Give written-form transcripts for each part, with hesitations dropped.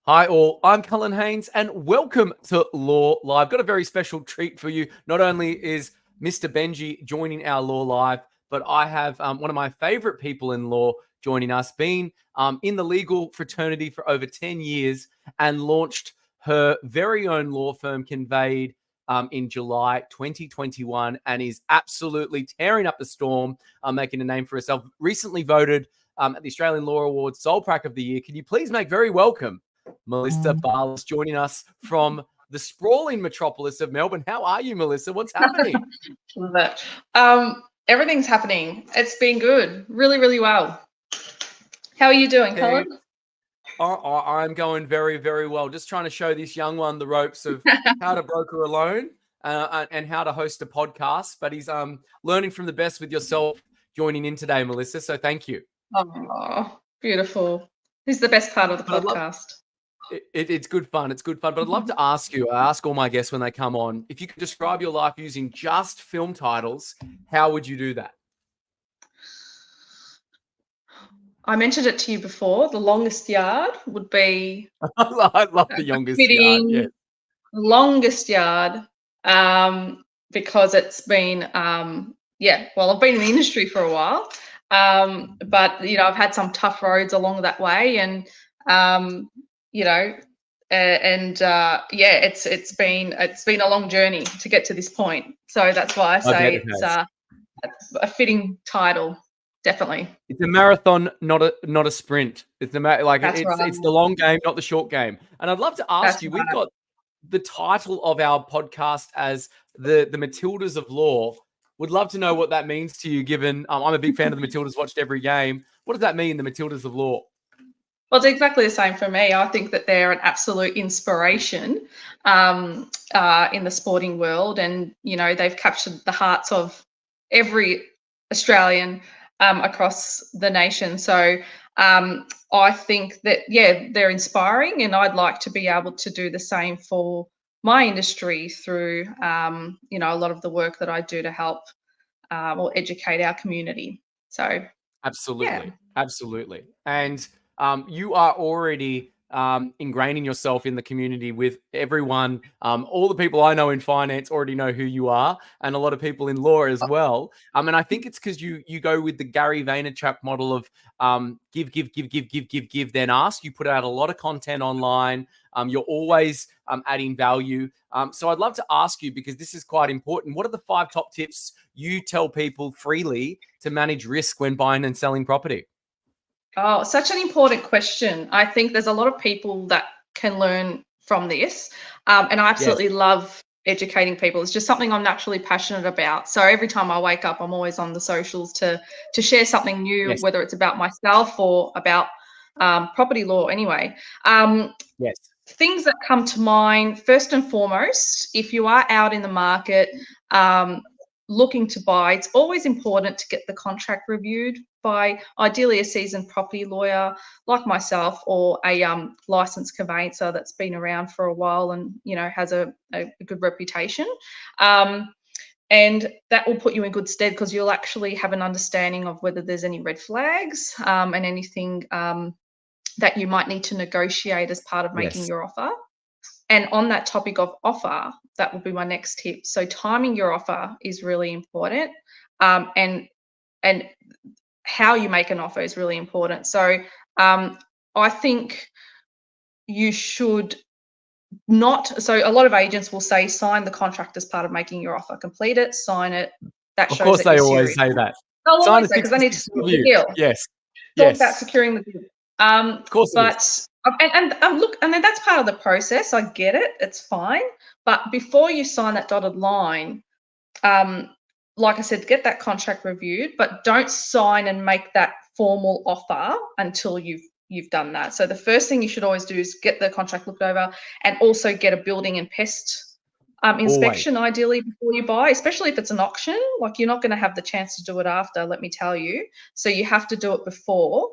Hi all, I'm Cullen Haynes and welcome to Law Live. Got a very special treat for you. Not only is Mr. Benji joining our Law Live, but I have one of my favorite people in law joining us, been in the legal fraternity for over 10 years and launched her very own law firm, Conveyed, in July 2021 and is absolutely tearing up the storm, making a name for herself. Recently voted at the Australian Law Awards Sole Prac of the Year. Can you please make very welcome Melissa Barlas joining us from the sprawling metropolis of Melbourne. How are you, Melissa? What's happening? Love it. Everything's happening. It's been good. Really, really well. How are you doing, Cullen? I'm going very, very well. Just trying to show this young one the ropes of how to broker a loan and how to host a podcast. But he's learning from the best with yourself joining in today, Melissa. So thank you. Oh, beautiful. This is the best part of the podcast. It's good fun. It's good fun. But I'd love to ask you, I ask all my guests when they come on, if you could describe your life using just film titles, how would you do that? I mentioned it to you before. The longest yard would be. I love the youngest yard. Yeah. The longest yard, because it's been, I've been in the industry for a while, but I've had some tough roads along that way, and it's been a long journey to get to this point. So that's why I say it's a fitting title. Definitely. It's a marathon, not a sprint. It's right. It's the long game, not the short game. And I'd love to ask you, we've got the title of our podcast as the Matildas of Law. Would love to know what that means to you, given I'm a big fan of the Matildas, watched every game. What does that mean, the Matildas of Law? Well, it's exactly the same for me. I think that they're an absolute inspiration in the sporting world, and they've captured the hearts of every Australian across the nation. So I think that they're inspiring, and I'd like to be able to do the same for my industry through a lot of the work that I do to help or educate our community. So absolutely. And you are already ingraining yourself in the community with everyone. All the people I know in finance already know who you are, and a lot of people in law as well. And I think it's because you go with the Gary Vaynerchuk model of give, then ask. You put out a lot of content online. You're always adding value. So I'd love to ask you, because this is quite important, what are the 5 top tips you tell people freely to manage risk when buying and selling property? Oh, such an important question. I think there's a lot of people that can learn from this. And I absolutely love educating people. It's just something I'm naturally passionate about. So every time I wake up, I'm always on the socials to share something new, whether it's about myself or about property law anyway. Things that come to mind, first and foremost, if you are out in the market looking to buy, it's always important to get the contract reviewed by ideally a seasoned property lawyer like myself, or a licensed conveyancer that's been around for a while and has a good reputation. And that will put you in good stead, because you'll actually have an understanding of whether there's any red flags and anything that you might need to negotiate as part of making your offer. And on that topic of offer, that will be my next tip. So timing your offer is really important, and how you make an offer is really important. So I think you should not. So a lot of agents will say, sign the contract as part of making your offer. Complete it, sign it. That shows. Of course, they always say that. They'll always say, because they need to secure the deal. Talk about securing the deal. Of course, but look, and then that's part of the process. I get it; it's fine. But before you sign that dotted line, like I said, get that contract reviewed, but don't sign and make that formal offer until you've done that. So the first thing you should always do is get the contract looked over, and also get a building and pest inspection ideally before you buy, especially if it's an auction. Like, you're not going to have the chance to do it after, let me tell you. So you have to do it before.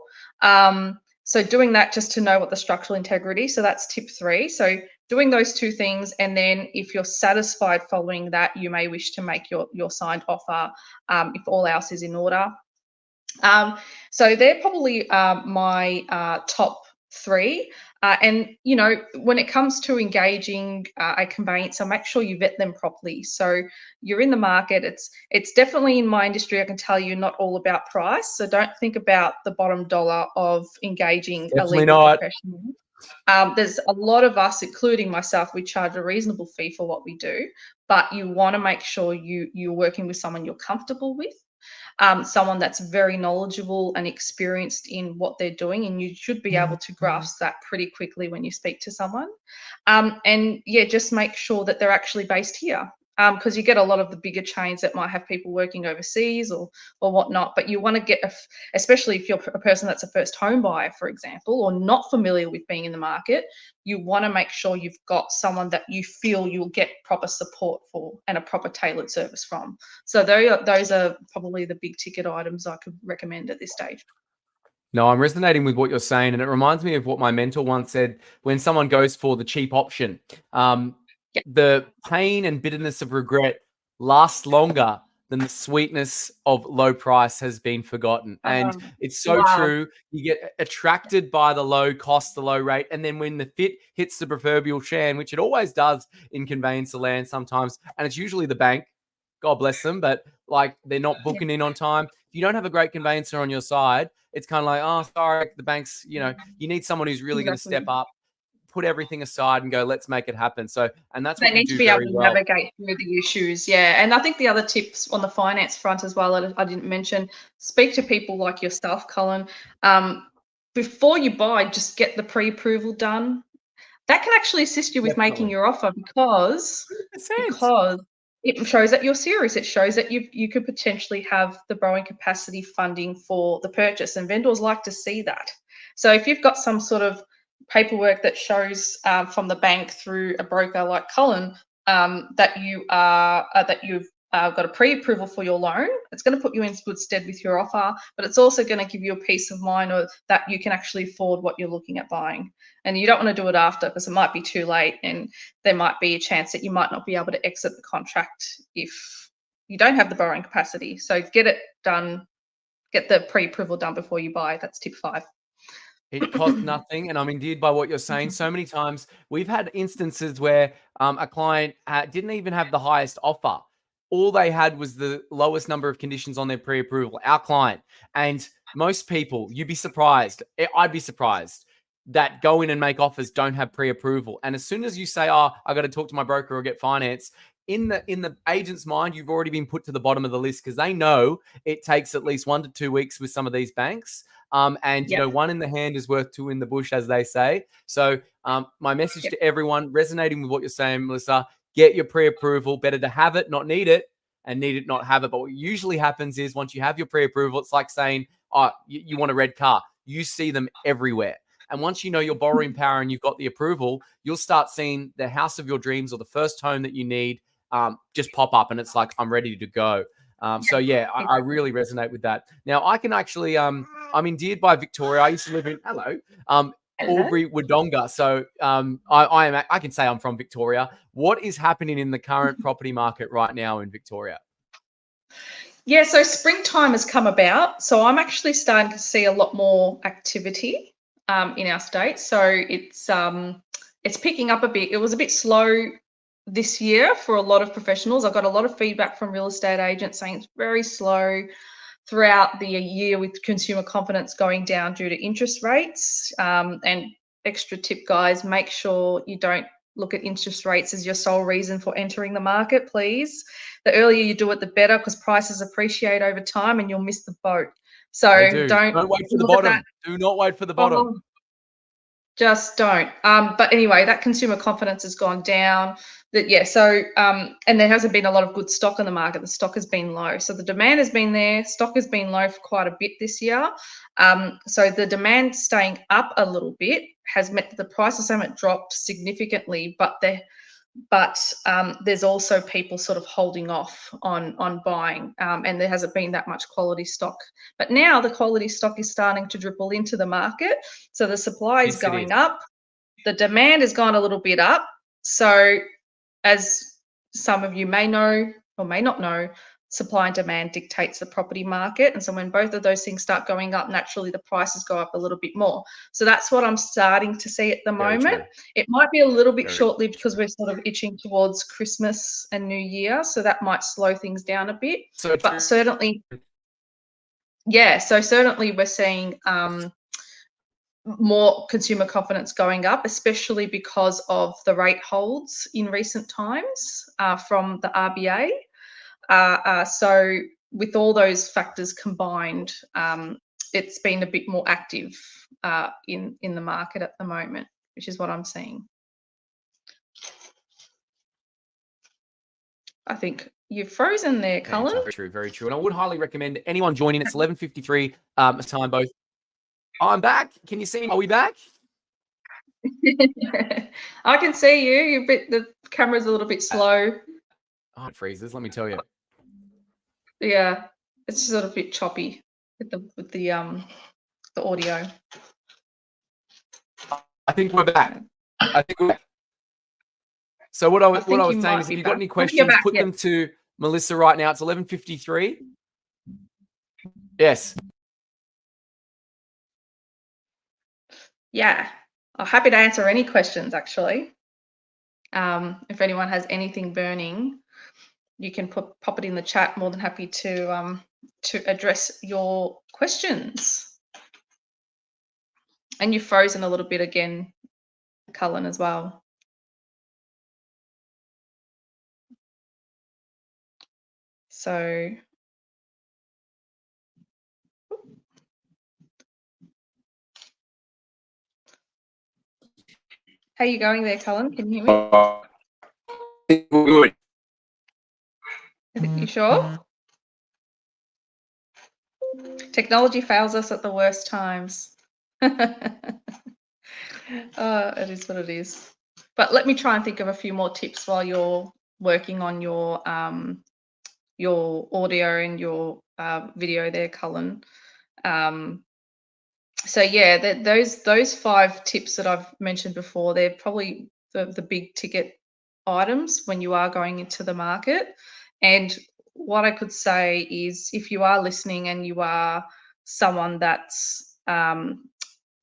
So doing that just to know what the structural integrity. So that's tip 3. So doing those 2 things, and then if you're satisfied following that, you may wish to make your signed offer if all else is in order. So they're probably my top 3. And, you know, when it comes to engaging a conveyancer, make sure you vet them properly. So you're in the market. It's definitely, in my industry, I can tell you, not all about price. So don't think about the bottom dollar of engaging a Definitely legal not. professional. There's a lot of us, including myself, we charge a reasonable fee for what we do, but you want to make sure you're working with someone you're comfortable with, someone that's very knowledgeable and experienced in what they're doing, and you should be able to grasp that pretty quickly when you speak to someone. And yeah, just make sure that they're actually based here, because you get a lot of the bigger chains that might have people working overseas or whatnot. But you want to get, especially if you're a person that's a first home buyer, for example, or not familiar with being in the market, you want to make sure you've got someone that you feel you'll get proper support for and a proper tailored service from. So those are probably the big ticket items I could recommend at this stage. No, I'm resonating with what you're saying. And it reminds me of what my mentor once said: when someone goes for the cheap option, Yeah. the pain and bitterness of regret lasts longer than the sweetness of low price has been forgotten. And it's so Wow. true. You get attracted by the low cost, the low rate. And then when the fit hits the proverbial shan, which it always does in conveyancer land sometimes, and it's usually the bank, God bless them, but like they're not Yeah. booking in on time. If you don't have a great conveyancer on your side, it's kind of like, oh, sorry, the bank's, you need someone who's really going to Exactly. step up, put everything aside and go, let's make it happen. So, and that's They what you need to do be able very to well. navigate through the issues. Yeah. And I think the other tips on the finance front as well, that I didn't mention, speak to people like yourself, Colin. Before you buy, just get the pre-approval done. That can actually assist you with making Definitely. your offer, because 100%. it shows that you're serious. It shows that you could potentially have the borrowing capacity funding for the purchase, and vendors like to see that. So if you've got some sort of paperwork that shows from the bank through a broker like Colin, that you've got a pre-approval for your loan, it's going to put you in good stead with your offer, but it's also going to give you a peace of mind that you can actually afford what you're looking at buying. And you don't want to do it after, because it might be too late, and there might be a chance that you might not be able to exit the contract if you don't have the borrowing capacity. So get it done, get the pre-approval done before you buy. That's tip 5. It costs nothing. And I'm endeared by what you're saying. So many times we've had instances where a client didn't even have the highest offer. All they had was the lowest number of conditions on their pre-approval, our client. And most people, you'd be surprised. I'd be surprised that go in and make offers don't have pre-approval. And as soon as you say, oh, I got to talk to my broker or get finance, in the agent's mind, you've already been put to the bottom of the list, because they know it takes at least 1 to 2 weeks with some of these banks. And, Yep. one in the hand is worth two in the bush, as they say. So my message to everyone, resonating with what you're saying, Melissa, get your pre-approval. Better to have it, not need it, and need it, not have it. But what usually happens is once you have your pre-approval, it's like saying, oh, you want a red car. You see them everywhere. And once you know your borrowing power and you've got the approval, you'll start seeing the house of your dreams or the first home that you need just pop up. And it's like, I'm ready to go. So yeah, I really resonate with that. Now I can actually, I'm endeared by Victoria. I used to live in Albury Wodonga. So I can say I'm from Victoria. What is happening in the current property market right now in Victoria? Yeah, so springtime has come about. So I'm actually starting to see a lot more activity in our state. So it's picking up a bit. It was a bit slow this year for a lot of professionals. I got a lot of feedback from real estate agents saying it's very slow throughout the year, with consumer confidence going down due to interest rates. And extra tip, guys, make sure you don't look at interest rates as your sole reason for entering the market, please. The earlier you do it, the better, because prices appreciate over time and you'll miss the boat. So don't wait for the look at bottom. that. Do not wait for the bottom. Oh, just don't. But anyway, that consumer confidence has gone down. So and there hasn't been a lot of good stock on the market. The stock has been low. So the demand has been there. Stock has been low for quite a bit this year. So the demand staying up a little bit has meant that the prices haven't dropped significantly, but there's also people sort of holding off on buying, and there hasn't been that much quality stock. But now the quality stock is starting to dribble into the market. So the supply is Yes, it is. going up. The demand has gone a little bit up. So as some of you may know or may not know, supply and demand dictates the property market. And so when both of those things start going up, naturally the prices go up a little bit more. So that's what I'm starting to see at the moment. It might be a little bit short-lived because we're sort of itching towards Christmas and New Year. So that might slow things down a bit. But certainly, yeah, so certainly we're seeing more consumer confidence going up, especially because of the rate holds in recent times from the RBA. So with all those factors combined, it's been a bit more active in the market at the moment, which is what I'm seeing. I think you've frozen there, Cullen. Very true, very true. And I would highly recommend anyone joining. It's 11:53 time both. I'm back. Can you see me? Are we back? I can see you. The camera's a little bit slow. Oh, it freezes. Let me tell you. Yeah, it's sort of a bit choppy with the audio. I think we're back. So what I was saying is, if you've got any questions, put them to Melissa right now. It's 11:53. Yes. Yeah, I'm happy to answer any questions, actually. If anyone has anything burning, you can pop it in the chat. More than happy to address your questions. And you've frozen a little bit again, Cullen, as well. So how are you going there, Cullen? Can you hear me? Good. You sure? Technology fails us at the worst times. It is what it is. But let me try and think of a few more tips while you're working on your audio and your video there, Cullen. So yeah, those 5 tips that I've mentioned before, they're probably the big ticket items when you are going into the market. And what I could say is, if you are listening and you are someone that's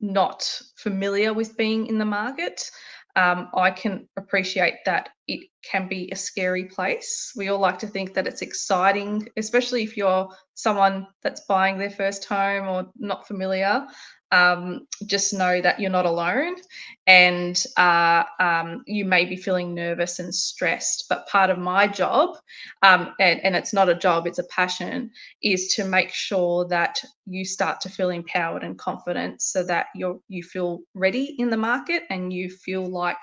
not familiar with being in the market, I can appreciate that it can be a scary place. We all like to think that it's exciting, especially if you're someone that's buying their first home or not familiar. Just know that you're not alone, and you may be feeling nervous and stressed. But part of my job, and it's not a job, it's a passion, is to make sure that you start to feel empowered and confident, so that you feel ready in the market and you feel like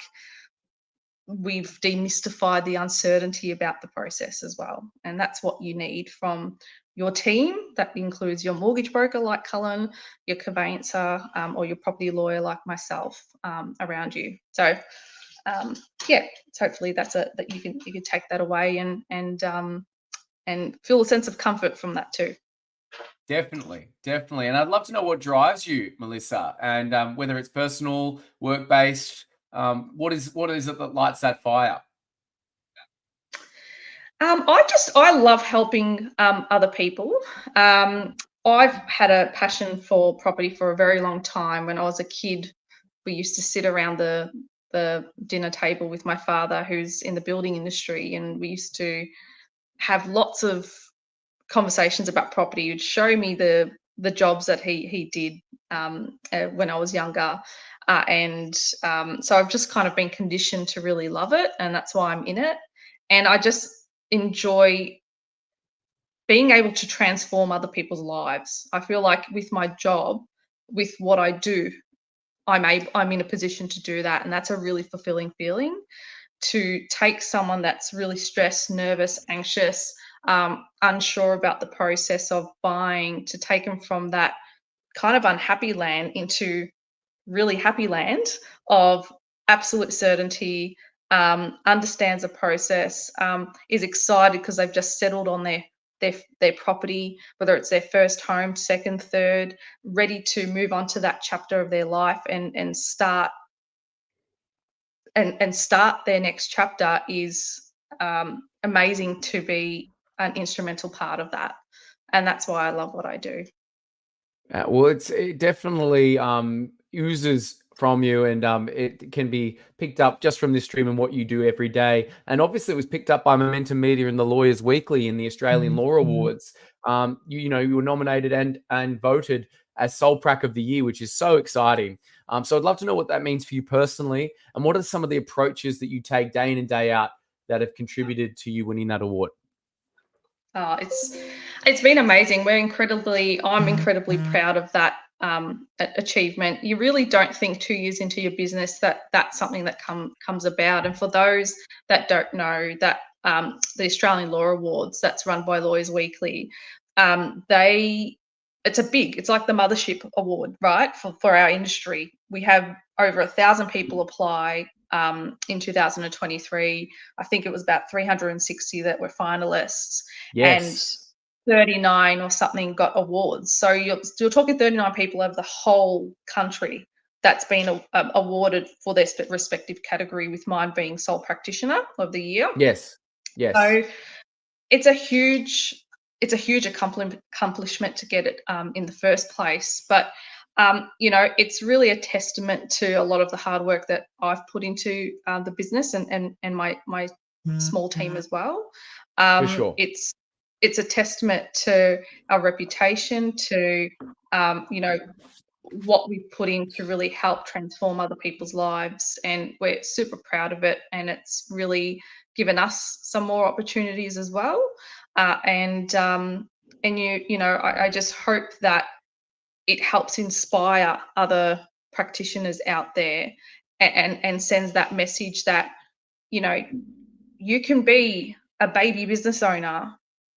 we've demystified the uncertainty about the process as well. And that's what you need from your team. That includes your mortgage broker like Cullen, your conveyancer, or your property lawyer like myself around you. So yeah, so hopefully that you can take that away and feel a sense of comfort from that too. Definitely. And I'd love to know what drives you, Melissa, and whether it's personal, work-based. What is it that lights that fire? I love helping other people. I've had a passion for property for a very long time. When I was a kid, we used to sit around the dinner table with my father, who's in the building industry, and we used to have lots of conversations about property. He'd show me the jobs that he did when I was younger. So I've just kind of been conditioned to really love it, and that's why I'm in it. And I just enjoy being able to transform other people's lives. I feel like with my job, with what I do, I'm in a position to do that, and that's a really fulfilling feeling, to take someone that's really stressed, nervous, anxious, unsure about the process of buying, to take them from that kind of unhappy land into really happy land of absolute certainty, understands the process, is excited because they've just settled on their property, whether it's their first home, second, third, ready to move on to that chapter of their life and start their next chapter. Is amazing to be an instrumental part of that. And that's why I love what I do. Well, it definitely oozes from you, and it can be picked up just from this stream and what you do every day. And obviously, it was picked up by Momentum Media and the Lawyers Weekly in the Australian Law Awards. You were nominated and voted as Sole Prac of the Year, which is so exciting. So I'd love to know what that means for you personally, and what are some of the approaches that you take day in and day out that have contributed to you winning that award? It's been amazing. I'm incredibly proud of that achievement. You really don't think 2 years into your business that that's something that comes about. And for those that don't know, that the Australian Law Awards, that's run by Lawyers Weekly, it's like the mothership award, right? For our industry. We have over 1,000 people apply. In 2023, I think it was about 360 that were finalists, Yes. and 39 or something got awards. So you're talking 39 people over the whole country that's been awarded for their respective category, with mine being Sole Practitioner of the Year. Yes. So it's a huge accomplishment to get it in the first place. But it's really a testament to a lot of the hard work that I've put into the business and my small team as well. For sure. It's a testament to our reputation, to what we've put in to really help transform other people's lives, and we're super proud of it. And it's really given us some more opportunities as well. I just hope that it helps inspire other practitioners out there, and sends that message that, you can be a baby business owner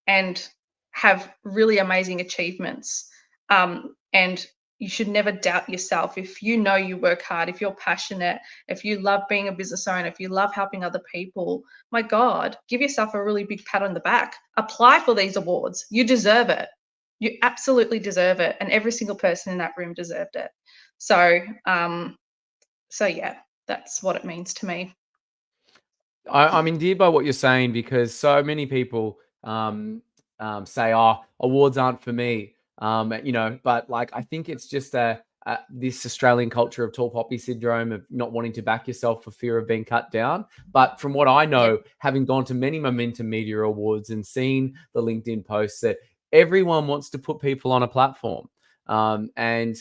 and have really amazing achievements. And you should never doubt yourself. If you know you work hard, if you're passionate, if you love being a business owner, if you love helping other people, my God, give yourself a really big pat on the back. Apply for these awards. You deserve it. You absolutely deserve it. And every single person in that room deserved it. So yeah, that's what it means to me. I'm endeared by what you're saying, because so many people say, "Oh, awards aren't for me," But like, I think it's just this Australian culture of tall poppy syndrome, of not wanting to back yourself for fear of being cut down. But from what I know, having gone to many Momentum Media Awards and seen the LinkedIn posts, that everyone wants to put people on a platform, and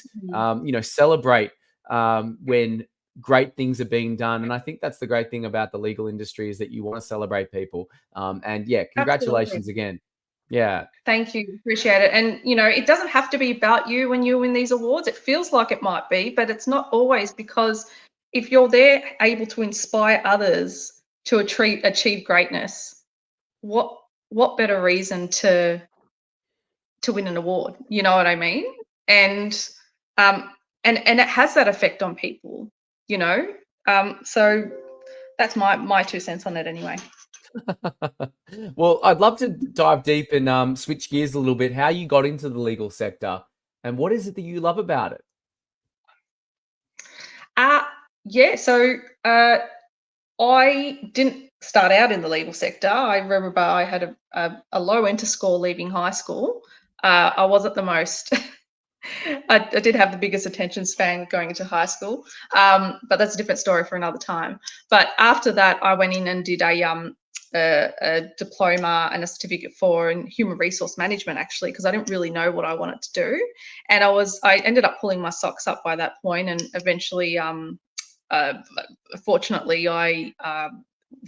celebrate when great things are being done. And I think that's the great thing about the legal industry, is that you want to celebrate people. And yeah, congratulations again. Yeah. Thank you. Appreciate it. And, it doesn't have to be about you when you win these awards. It feels like it might be, but it's not always, because if you're there able to inspire others to achieve greatness, what better reason to win an award? You know what I mean? And it has that effect on people, so that's my 2 cents on it anyway. Well, I'd love to dive deep and switch gears a little bit. How you got into the legal sector, and what is it that you love about it? So I didn't start out in the legal sector. I remember I had a low enter score leaving high school. I wasn't the most I did have the biggest attention span going into high school, but that's a different story for another time. But after that, I went in and did a diploma and a certificate in human resource management, actually, because I didn't really know what I wanted to do. And I ended up pulling my socks up by that point, and eventually, fortunately, I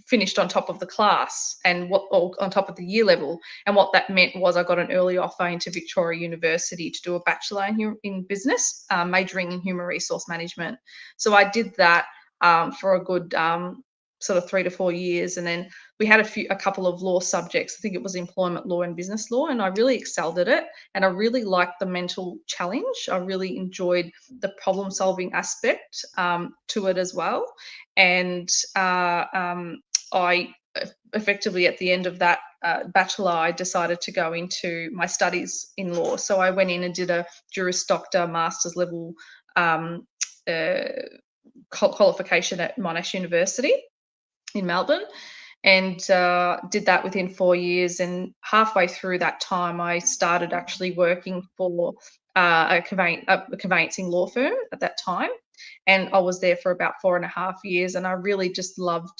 finished on top of the class or on top of the year level. And what that meant was I got an early offer into Victoria University to do a bachelor in business, majoring in human resource management. So I did that for a good sort of 3 to 4 years. And then we had a couple of law subjects. I think it was employment law and business law, and I really excelled at it. And I really liked the mental challenge. I really enjoyed the problem solving aspect to it as well. And I effectively, at the end of that bachelor, I decided to go into my studies in law. So I went in and did a Juris Doctor master's level qualification at Monash University in Melbourne. and did that within 4 years. And halfway through that time, I started actually working for a conveyancing law firm at that time. And I was there for about 4.5 years, and I really just loved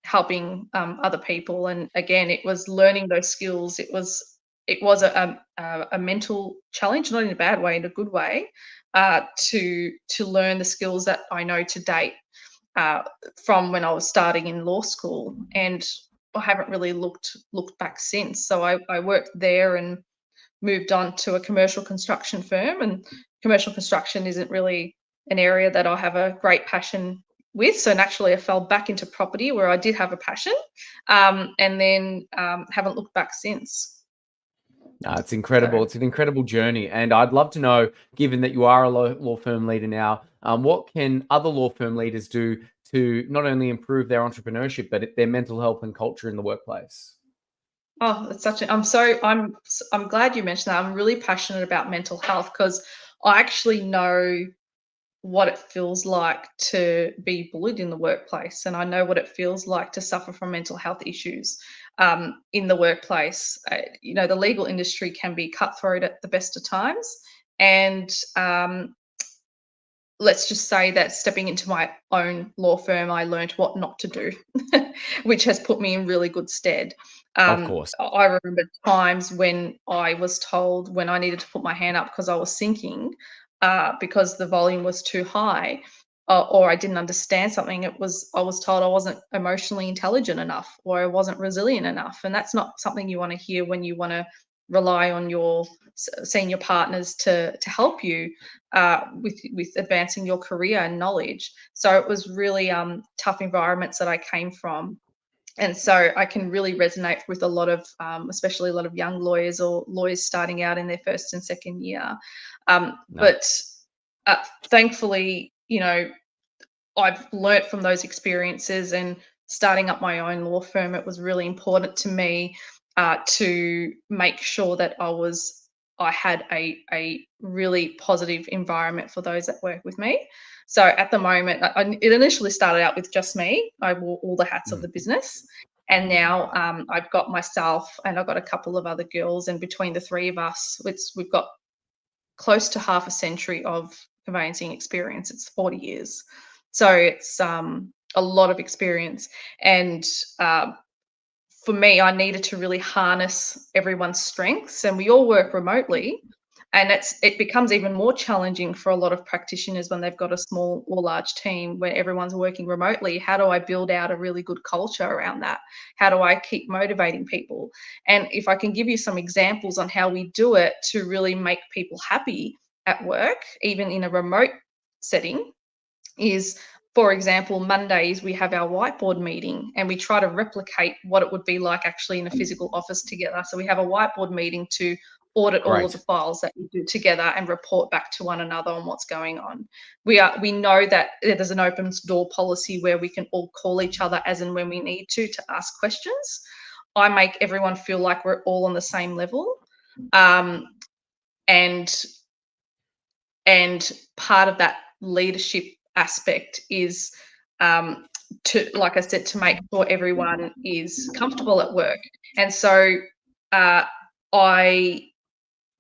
helping other people. And again, it was learning those skills. It was a mental challenge, not in a bad way, in a good way, to learn the skills that I know to date from when I was starting in law school. And I haven't really looked back since. So I worked there and moved on to a commercial construction firm. And commercial construction isn't really an area that I have a great passion with. So naturally, I fell back into property where I did have a passion, and then haven't looked back since. It's incredible. So, It's an incredible journey. And I'd love to know, given that you are a law firm leader now, what can other law firm leaders do to not only improve their entrepreneurship, but their mental health and culture in the workplace? oh, it's such a, I'm glad you mentioned that. I'm really passionate about mental health because I actually know what it feels like to be bullied in the workplace, and I know what it feels like to suffer from mental health issues in the workplace. The legal industry can be cutthroat at the best of times, and let's just say that stepping into my own law firm, I learned what not to do, which has put me in really good stead. Of course. I remember times when I was told when I needed to put my hand up because I was sinking, because the volume was too high, or I didn't understand something. I was told I wasn't emotionally intelligent enough, or I wasn't resilient enough, and that's not something you want to hear when you want to rely on your senior partners to help you with advancing your career and knowledge. So it was really tough environments that I came from. And so I can really resonate with a lot of, especially a lot of young lawyers or lawyers starting out in their first and second year. No. But thankfully, I've learnt from those experiences, and starting up my own law firm, it was really important to me to make sure that I had a really positive environment for those that work with me. So at the moment, it initially started out with just me. I wore all the hats of the business. And now I've got myself and I've got a couple of other girls. And between the three of us, we've got close to half a century of conveyancing experience. It's 40 years. So it's a lot of experience. And for me, I needed to really harness everyone's strengths, and we all work remotely. And it becomes even more challenging for a lot of practitioners when they've got a small or large team where everyone's working remotely. How do I build out a really good culture around that? How do I keep motivating people? And if I can give you some examples on how we do it to really make people happy at work, even in a remote setting, is, for example, Mondays we have our whiteboard meeting, and we try to replicate what it would be like actually in a physical office together. So we have a whiteboard meeting to audit all of the files that we do together and report back to one another on what's going on. We know that there's an open door policy where we can all call each other as and when we need to ask questions. I make everyone feel like we're all on the same level. And part of that leadership aspect is to, like I said, to make sure everyone is comfortable at work. And so I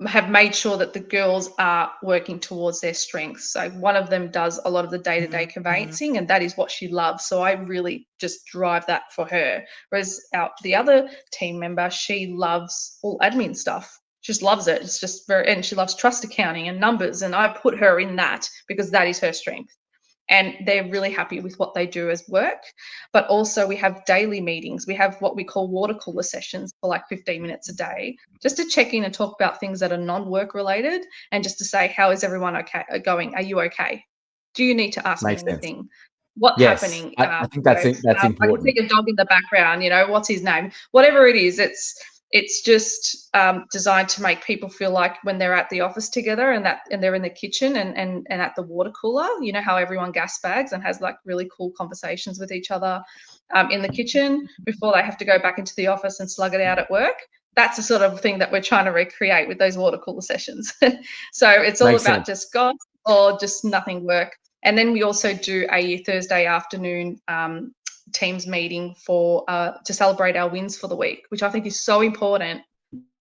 have made sure that the girls are working towards their strengths. So one of them does a lot of the day-to-day conveyancing, and that is what she loves. So I really just drive that for her. Whereas the other team member, she loves all admin stuff. She just loves it. It's just and she loves trust accounting and numbers. And I put her in that because that is her strength. And they're really happy with what they do as work. But also we have daily meetings. We have what we call water cooler sessions for like 15 minutes a day, just to check in and talk about things that are non-work related, and just to say, how is everyone going? Are you okay? Do you need to ask me anything? What's happening? I think that's important. I can see a dog in the background, what's his name? Whatever it is, it's just designed to make people feel like when they're at the office together and they're in the kitchen and at the water cooler, how everyone gas bags and has like really cool conversations with each other in the kitchen before they have to go back into the office and slug it out at work. That's the sort of thing that we're trying to recreate with those water cooler sessions. So it's all about just gossip or just nothing work. And then we also do a Thursday afternoon Teams meeting for to celebrate our wins for the week, which I think is so important.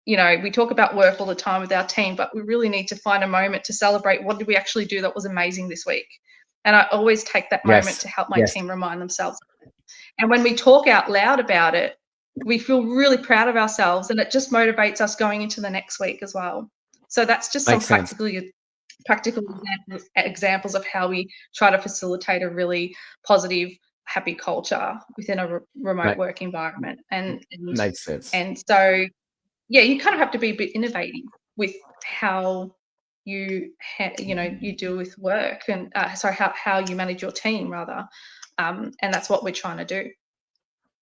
You know, we talk about work all the time with our team, but we really need to find a moment to celebrate what did we actually do that was amazing this week. And I always take that moment to help my team remind themselves. And when we talk out loud about it, we feel really proud of ourselves, and it just motivates us going into the next week as well. So that's just some practical examples of how we try to facilitate a really positive, happy culture within a remote work environment. And makes sense. And so, yeah, you kind of have to be a bit innovative with how you you deal with work, and how you manage your team rather, and that's what we're trying to do.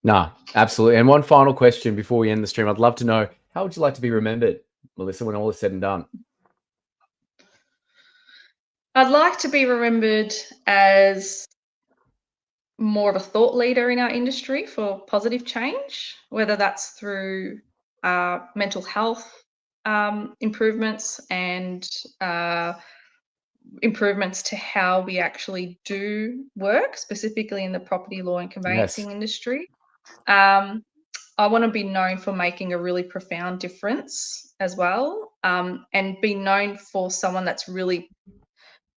No, absolutely. And one final question before we end the stream. I'd love to know, how would you like to be remembered, Melissa, when all is said and done? I'd like to be remembered as more of a thought leader in our industry for positive change, whether that's through mental health improvements and improvements to how we actually do work, specifically in the property law and conveyancing industry. I want to be known for making a really profound difference as well, and be known for someone that's really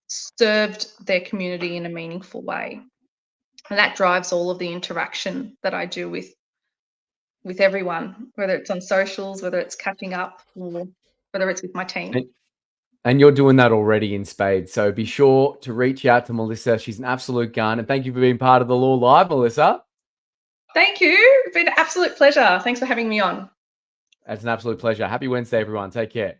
served their community in a meaningful way. And that drives all of the interaction that I do with everyone, whether it's on socials, whether it's catching up, or whether it's with my team. And you're doing that already in spades. So be sure to reach out to Melissa. She's an absolute gun. And thank you for being part of the Law Live, Melissa. Thank you. It's been an absolute pleasure. Thanks for having me on. It's an absolute pleasure. Happy Wednesday, everyone. Take care.